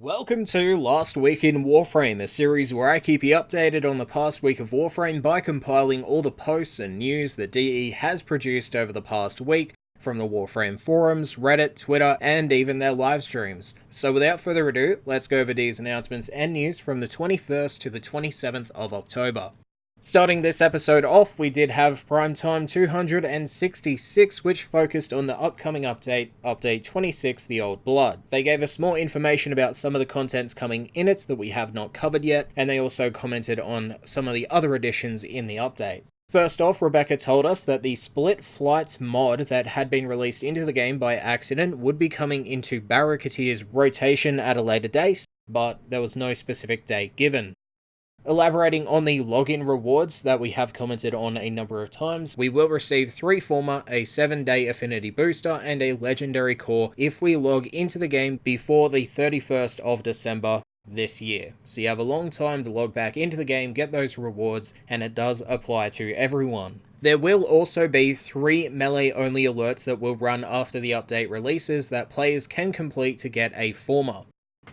Welcome to Last Week in Warframe, a series where I keep you updated on the past week of Warframe by compiling all the posts and news that DE has produced over the past week from the Warframe forums, Reddit, Twitter, and even their live streams. So without further ado, let's go over Dee's announcements and news from the 21st to the 27th of October. Starting this episode off, we did have Primetime 266, which focused on the upcoming update, Update 26, The Old Blood. They gave us more information about some of the contents coming in it that we have not covered yet, and they also commented on some of the other additions in the update. First off, Rebecca told us that the Split Flights mod that had been released into the game by accident would be coming into Barricatier's rotation at a later date, but there was no specific date given. Elaborating on the login rewards that we have commented on a number of times, we will receive 3 former, a 7-day affinity booster, and a legendary core if we log into the game before the 31st of December this year. So you have a long time to log back into the game, get those rewards, and it does apply to everyone. There will also be 3 melee-only alerts that will run after the update releases that players can complete to get a former.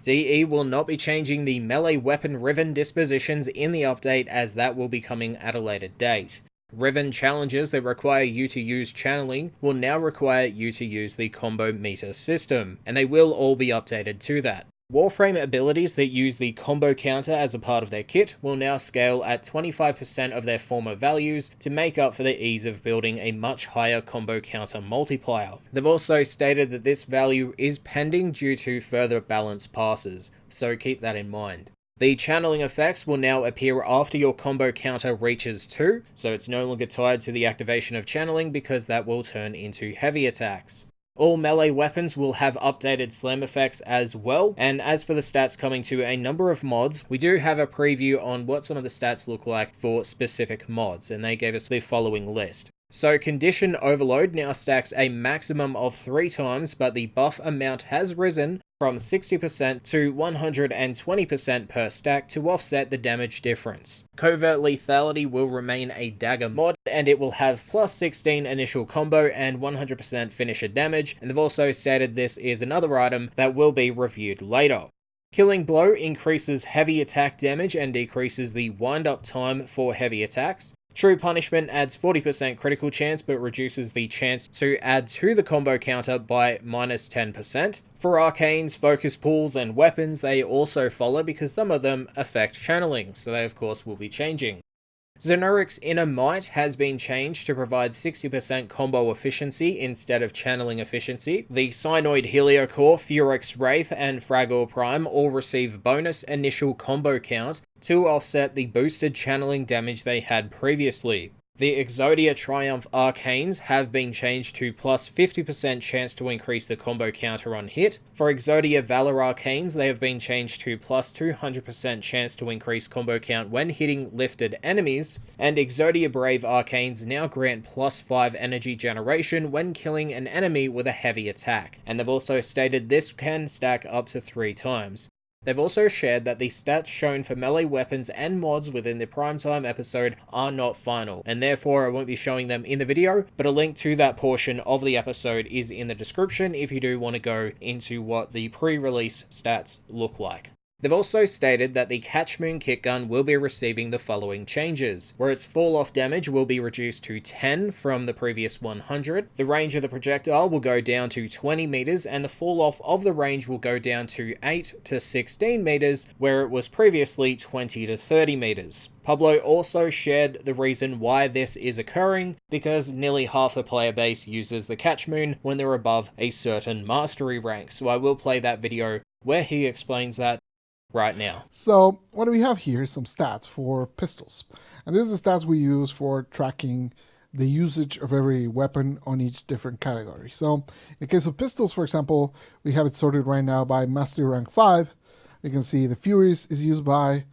DE will not be changing the melee weapon Riven dispositions in the update, as that will be coming at a later date. Riven challenges that require you to use channeling will now require you to use the combo meter system, and they will all be updated to that. Warframe abilities that use the combo counter as a part of their kit will now scale at 25% of their former values to make up for the ease of building a much higher combo counter multiplier. They've also stated that this value is pending due to further balance passes, so keep that in mind. The channeling effects will now appear after your combo counter reaches 2, so it's no longer tied to the activation of channeling because that will turn into heavy attacks. All melee weapons will have updated slam effects as well, and as for the stats coming to a number of mods, we do have a preview on what some of the stats look like for specific mods, and they gave us the following list. So Condition Overload now stacks a maximum of 3 times, but the buff amount has risen from 60% to 120% per stack to offset the damage difference. Covert Lethality will remain a dagger mod, and it will have plus 16 initial combo and 100% finisher damage, and they've also stated this is another item that will be reviewed later. Killing Blow increases heavy attack damage and decreases the wind-up time for heavy attacks. True Punishment adds 40% critical chance but reduces the chance to add to the combo counter by minus 10%. For arcanes, focus pools, and weapons, they also follow because some of them affect channeling, so they of course will be changing. Xenoric's Inner Might has been changed to provide 60% combo efficiency instead of channeling efficiency. The Cyanoid Heliocore, Furix Wraith, and Fragor Prime all receive bonus initial combo count to offset the boosted channeling damage they had previously. The Exodia Triumph Arcanes have been changed to plus 50% chance to increase the combo counter on hit. For Exodia Valor Arcanes, they have been changed to plus 200% chance to increase combo count when hitting lifted enemies. And Exodia Brave Arcanes now grant plus 5 energy generation when killing an enemy with a heavy attack. And they've also stated this can stack up to 3 times. They've also shared that the stats shown for melee weapons and mods within the Primetime episode are not final, and therefore I won't be showing them in the video, but a link to that portion of the episode is in the description if you do want to go into what the pre-release stats look like. They've also stated that the Catchmoon kit gun will be receiving the following changes, where its fall-off damage will be reduced to 10 from the previous 100, the range of the projectile will go down to 20 meters, and the fall-off of the range will go down to 8 to 16 meters, where it was previously 20 to 30 meters. Pablo also shared the reason why this is occurring, because nearly half the player base uses the Catchmoon when they're above a certain mastery rank, so I will play that video where he explains that right now. So what we have here is some stats for pistols. And this is the stats we use for tracking the usage of every weapon on each different category. So in the case of pistols, for example, we have it sorted right now by Mastery Rank 5. You can see the Furies is used by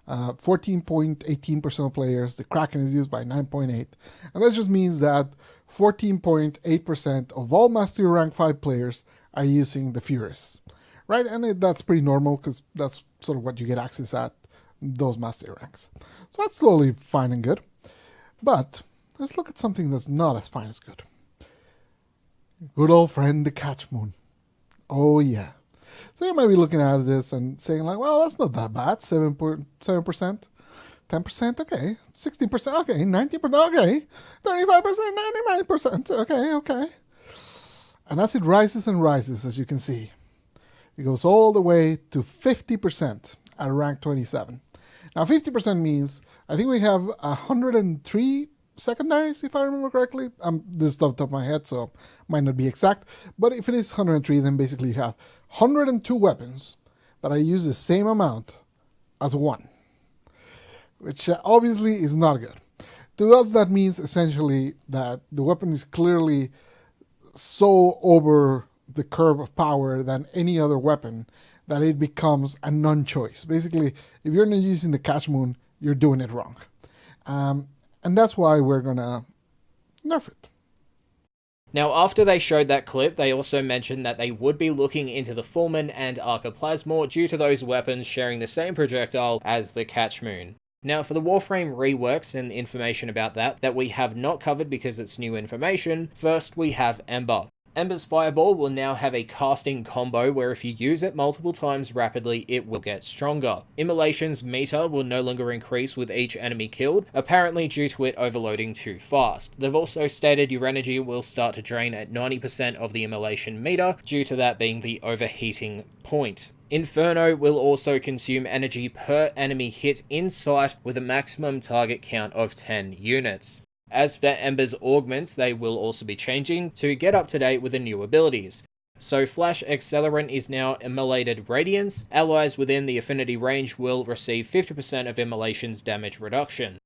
14.18% of players. The Kraken is used by 9.8%. And that just means that 14.8% of all Mastery Rank 5 players are using the Furies. Right, and that's pretty normal because that's sort of what you get access at, those mastery ranks. So that's totally fine and good. But let's look at something that's not as fine as good. Good old friend, the Catchmoon. Oh yeah. So you might be looking at this and saying like, well, that's not that bad. 7%, 10%, okay. 16%, okay. 19%, okay. 35%, 99%, okay. And as it rises and rises, as you can see, it goes all the way to 50% at rank 27. Now 50% means, I think we have 103 secondaries, if I remember correctly. This is off the top of my head, so might not be exact. But if it is 103, then basically you have 102 weapons that are used the same amount as one, which obviously is not good. To us, that means essentially that the weapon is clearly so over the curve of power than any other weapon that it becomes a non-choice. Basically, if you're not using the Catchmoon, you're doing it wrong. And that's why we're gonna nerf it. Now, after they showed that clip, they also mentioned that they would be looking into the Fulmin and Arca Plasmor due to those weapons sharing the same projectile as the Catchmoon. Now, for the Warframe reworks and information about that we have not covered because it's new information, first we have Ember. Ember's Fireball will now have a casting combo where if you use it multiple times rapidly, it will get stronger. Immolation's meter will no longer increase with each enemy killed, apparently due to it overloading too fast. They've also stated your energy will start to drain at 90% of the immolation meter, due to that being the overheating point. Inferno will also consume energy per enemy hit in sight with a maximum target count of 10 units. As for Ember's Augments, they will also be changing to get up to date with the new abilities. So Flash Accelerant is now Immolated Radiance. Allies within the affinity range will receive 50% of Immolation's damage reduction.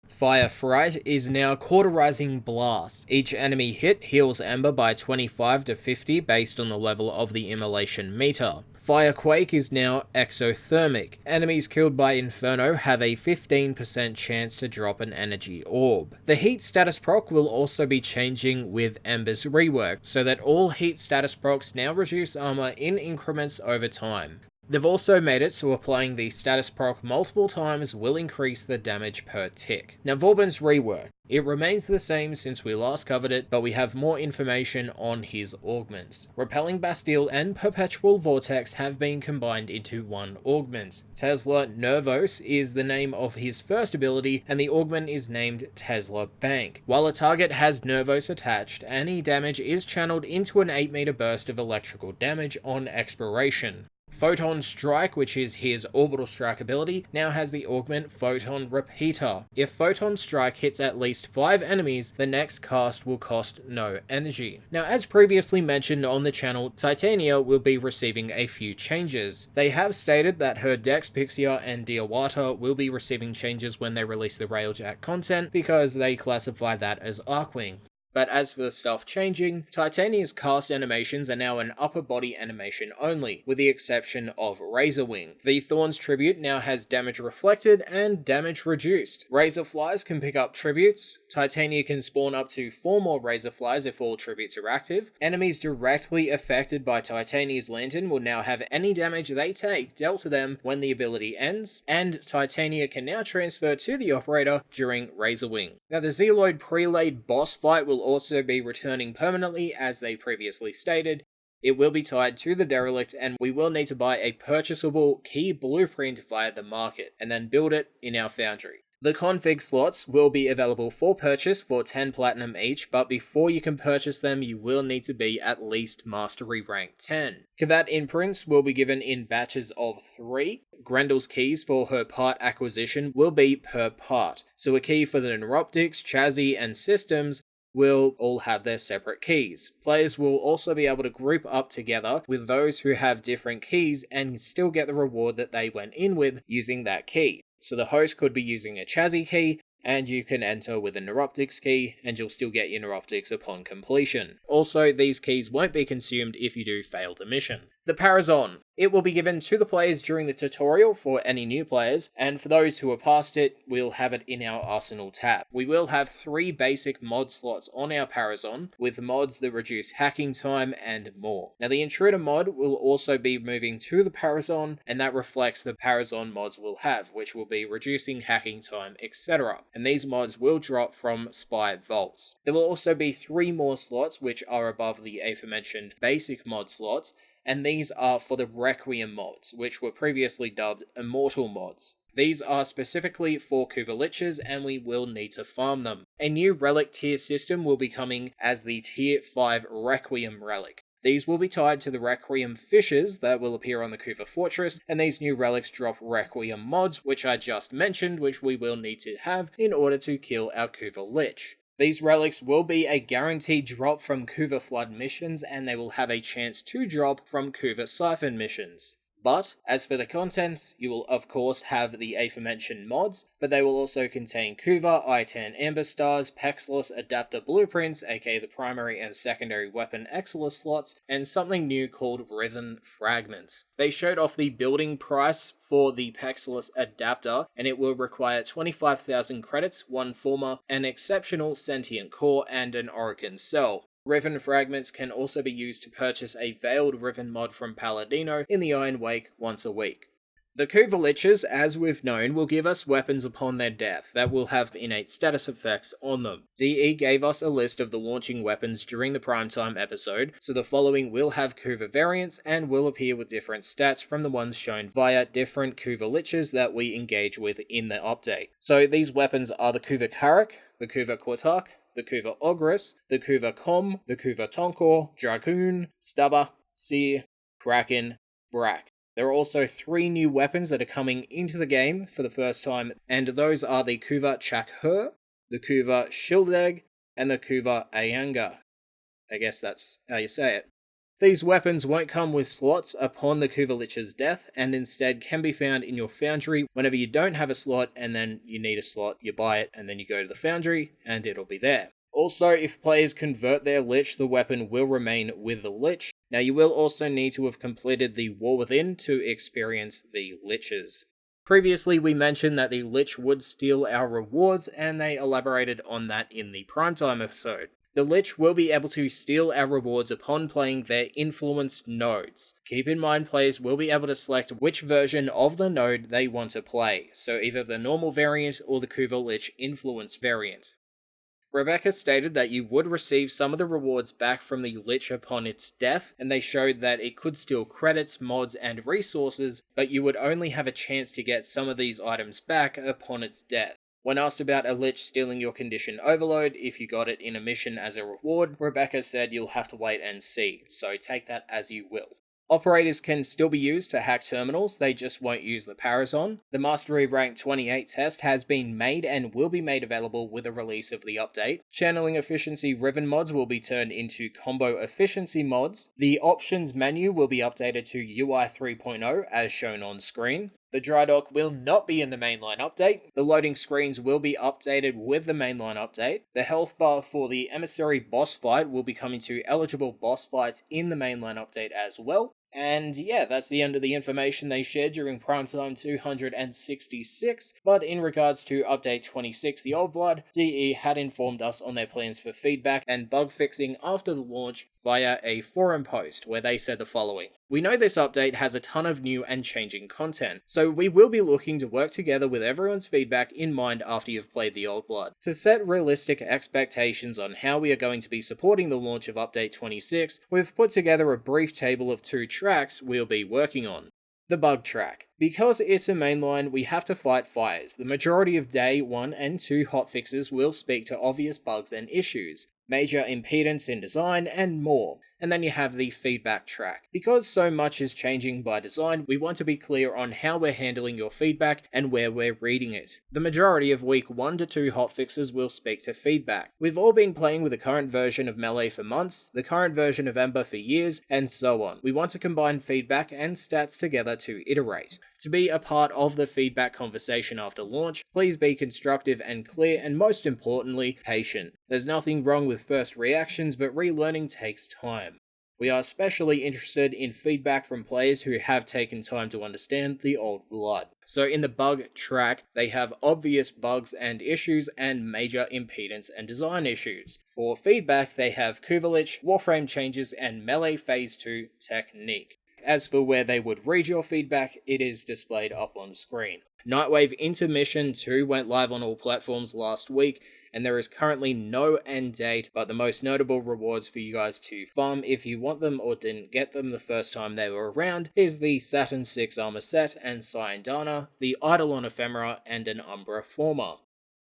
Fire Fright is now Cauterizing Blast. Each enemy hit heals Ember by 25 to 50 based on the level of the immolation meter. Firequake is now Exothermic. Enemies killed by Inferno have a 15% chance to drop an energy orb. The heat status proc will also be changing with Ember's rework, so that all heat status procs now reduce armor in increments over time. They've also made it so applying the status proc multiple times will increase the damage per tick. Now Vauban's rework. It remains the same since we last covered it, but we have more information on his augments. Repelling Bastille and Perpetual Vortex have been combined into one augment. Tesla Nervos is the name of his first ability, and the augment is named Tesla Bank. While a target has Nervos attached, any damage is channeled into an 8-meter burst of electrical damage on expiration. Photon Strike, which is his orbital strike ability, now has the augment Photon Repeater. If Photon Strike hits at least 5 enemies, the next cast will cost no energy. Now, as previously mentioned on the channel, Titania will be receiving a few changes. They have stated that her Dex, Pixia, and Diawata will be receiving changes when they release the Railjack content, because they classify that as Arcwing. But as for the stuff changing, Titania's cast animations are now an upper body animation only, with the exception of Razor Wing. The Thorns tribute now has damage reflected and damage reduced. Razorflies can pick up tributes. Titania can spawn up to 4 more Razorflies if all tributes are active. Enemies directly affected by Titania's Lantern will now have any damage they take dealt to them when the ability ends, and Titania can now transfer to the operator during Razor Wing. Now the Zealoid Prelate boss fight will also be returning permanently, as they previously stated. It will be tied to the Derelict, and we will need to buy a purchasable key blueprint via the market, and then build it in our foundry. The config slots will be available for purchase for 10 platinum each, but before you can purchase them, you will need to be at least Mastery rank 10. Kavat Imprints will be given in batches of 3. Grendel's keys for her part acquisition will be per part, so a key for the Neuroptics, Chassis, and Systems will all have their separate keys. Players will also be able to group up together with those who have different keys and still get the reward that they went in with using that key. So the host could be using a Chassis key, and you can enter with a Neuroptics key, and you'll still get your Neuroptics upon completion. Also, these keys won't be consumed if you do fail the mission. The Parazon. It will be given to the players during the tutorial for any new players, and for those who are past it, we'll have it in our Arsenal tab. We will have 3 basic mod slots on our Parazon, with mods that reduce hacking time and more. Now the Intruder mod will also be moving to the Parazon, and that reflects the Parazon mods we'll have, which will be reducing hacking time, etc. And these mods will drop from Spy Vaults. There will also be 3 more slots which are above the aforementioned basic mod slots, and these are for the Requiem mods, which were previously dubbed Immortal mods. These are specifically for Kuva Liches, and we will need to farm them. A new Relic tier system will be coming as the Tier 5 Requiem Relic. These will be tied to the Requiem fishes that will appear on the Kuva Fortress, and these new relics drop Requiem mods, which I just mentioned, which we will need to have in order to kill our Kuva Lich. These relics will be a guaranteed drop from Kuva Flood missions, and they will have a chance to drop from Kuva Siphon missions. But, as for the contents, you will of course have the aforementioned mods, but they will also contain Kuva, I-10 Amber Stars, Pexless Adapter Blueprints, aka the primary and secondary weapon Exilus slots, and something new called Riven Fragments. They showed off the building price for the Pexless Adapter, and it will require 25,000 credits, 1 former, an exceptional sentient core, and an Orokin cell. Riven Fragments can also be used to purchase a Veiled Riven mod from Palladino in the Iron Wake once a week. The Kuva Liches, as we've known, will give us weapons upon their death that will have innate status effects on them. DE gave us a list of the launching weapons during the primetime episode, so the following will have Kuva variants and will appear with different stats from the ones shown via different Kuva Liches that we engage with in the update. So these weapons are the Kuva Karak, the Kuva Kortak, the Kuva Ogress, the Kuva Com, the Kuva Tonkor, Dragoon, Stubber, Seer, Kraken, Brak. There are also 3 new weapons that are coming into the game for the first time, and those are the Kuva Chakher, the Kuva Shildeg, and the Kuva Ayanga. I guess that's how you say it. These weapons won't come with slots upon the Kuva Lich's death, and instead can be found in your foundry whenever you don't have a slot and then you need a slot, you buy it and then you go to the foundry and it'll be there. Also, if players convert their Lich, the weapon will remain with the Lich. Now you will also need to have completed the War Within to experience the Liches. Previously we mentioned that the Lich would steal our rewards, and they elaborated on that in the primetime episode. The Lich will be able to steal our rewards upon playing their influenced nodes. Keep in mind players will be able to select which version of the node they want to play, so either the normal variant or the Kuva Lich influence variant. Rebecca stated that you would receive some of the rewards back from the Lich upon its death, and they showed that it could steal credits, mods, and resources, but you would only have a chance to get some of these items back upon its death. When asked about a Lich stealing your condition overload if you got it in a mission as a reward, Rebecca said you'll have to wait and see, so take that as you will. Operators can still be used to hack terminals, they just won't use the Parazon. The Mastery Rank 28 test has been made and will be made available with the release of the update. Channeling Efficiency Riven mods will be turned into Combo Efficiency mods. The options menu will be updated to UI 3.0 as shown on screen. The dry dock will not be in the mainline update. The loading screens will be updated with the mainline update. The health bar for the Emissary boss fight will be coming to eligible boss fights in the mainline update as well. And yeah, that's the end of the information they shared during Primetime 266, but in regards to Update 26, the Old Blood, DE had informed us on their plans for feedback and bug fixing after the launch via a forum post where they said the following. We know this update has a ton of new and changing content, so we will be looking to work together with everyone's feedback in mind after you've played the Old Blood. To set realistic expectations on how we are going to be supporting the launch of Update 26, we've put together a brief table of 2 tracks we'll be working on. The bug track. Because it's a mainline, we have to fight fires. The majority of Day 1 and 2 hotfixes will speak to obvious bugs and issues, major impedance in design, and more. And then you have the feedback track. Because so much is changing by design, we want to be clear on how we're handling your feedback and where we're reading it. The majority of week 1 to 2 hotfixes will speak to feedback. We've all been playing with the current version of Melee for months, the current version of Ember for years, and so on. We want to combine feedback and stats together to iterate. To be a part of the feedback conversation after launch, please be constructive and clear, and most importantly, patient. There's nothing wrong with first reactions, but relearning takes time. We are especially interested in feedback from players who have taken time to understand the Old Blood. So in the bug track, they have obvious bugs and issues and major impedance and design issues. For feedback, they have Kuva Lich, Warframe changes, and Melee Phase 2 technique. As for where they would read your feedback, it is displayed up on screen. Nightwave Intermission 2 went live on all platforms last week, and there is currently no end date, but the most notable rewards for you guys to farm if you want them or didn't get them the first time they were around is the Saturn 6 armor set and Syandana, the Eidolon ephemera, and an Umbra former.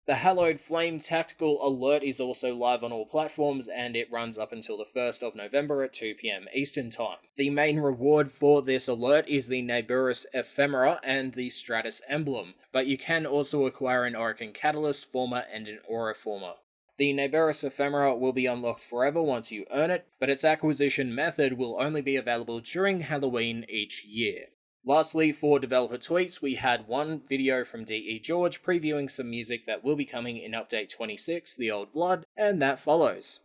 The Hallowed Flame Tactical Alert is also live on all platforms, and it runs up until the 1st of November at 2 PM Eastern Time. The main reward for this alert is the Neighbourus Ephemera and the Stratus Emblem, but you can also acquire an Orokin Catalyst former and an Aura former. The Neighbourus Ephemera will be unlocked forever once you earn it, but its acquisition method will only be available during Halloween each year. Lastly, for developer tweets, we had one video from DE George previewing some music that will be coming in Update 26, The Old Blood, and that follows.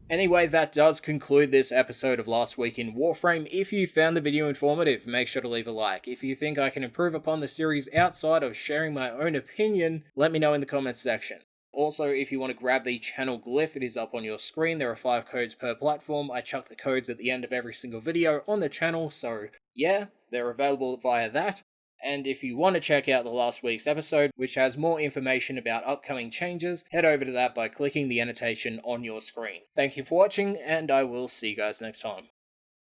Anyway, that does conclude this episode of Last Week in Warframe. If you found the video informative, make sure to leave a like. If you think I can improve upon the series outside of sharing my own opinion, let me know in the comments section. Also, if you want to grab the channel glyph, it is up on your screen. There are 5 codes per platform. I chuck the codes at the end of every single video on the channel, so yeah, they're available via that. And if you want to check out the last week's episode, which has more information about upcoming changes, head over to that by clicking the annotation on your screen. Thank you for watching, and I will see you guys next time.